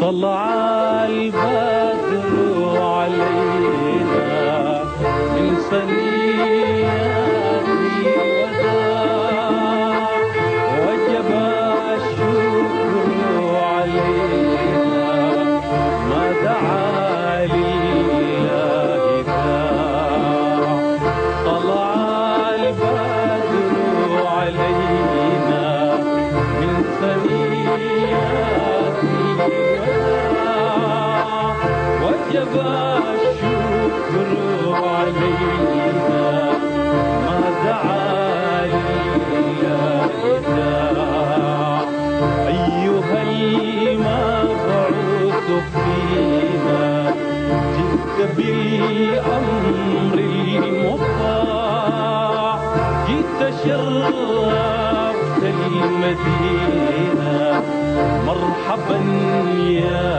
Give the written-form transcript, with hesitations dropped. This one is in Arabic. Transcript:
طلع البدر علينا من ثنيات الوداع وجب الشكر علينا ما دعا لله داع. طلع البدر علينا من ثنيات وجب الشكر علينا ما دعا لله داع. أيها المبعوث فينا جئت بالأمر المطاع جئت شرفت المدينة مرحبا يا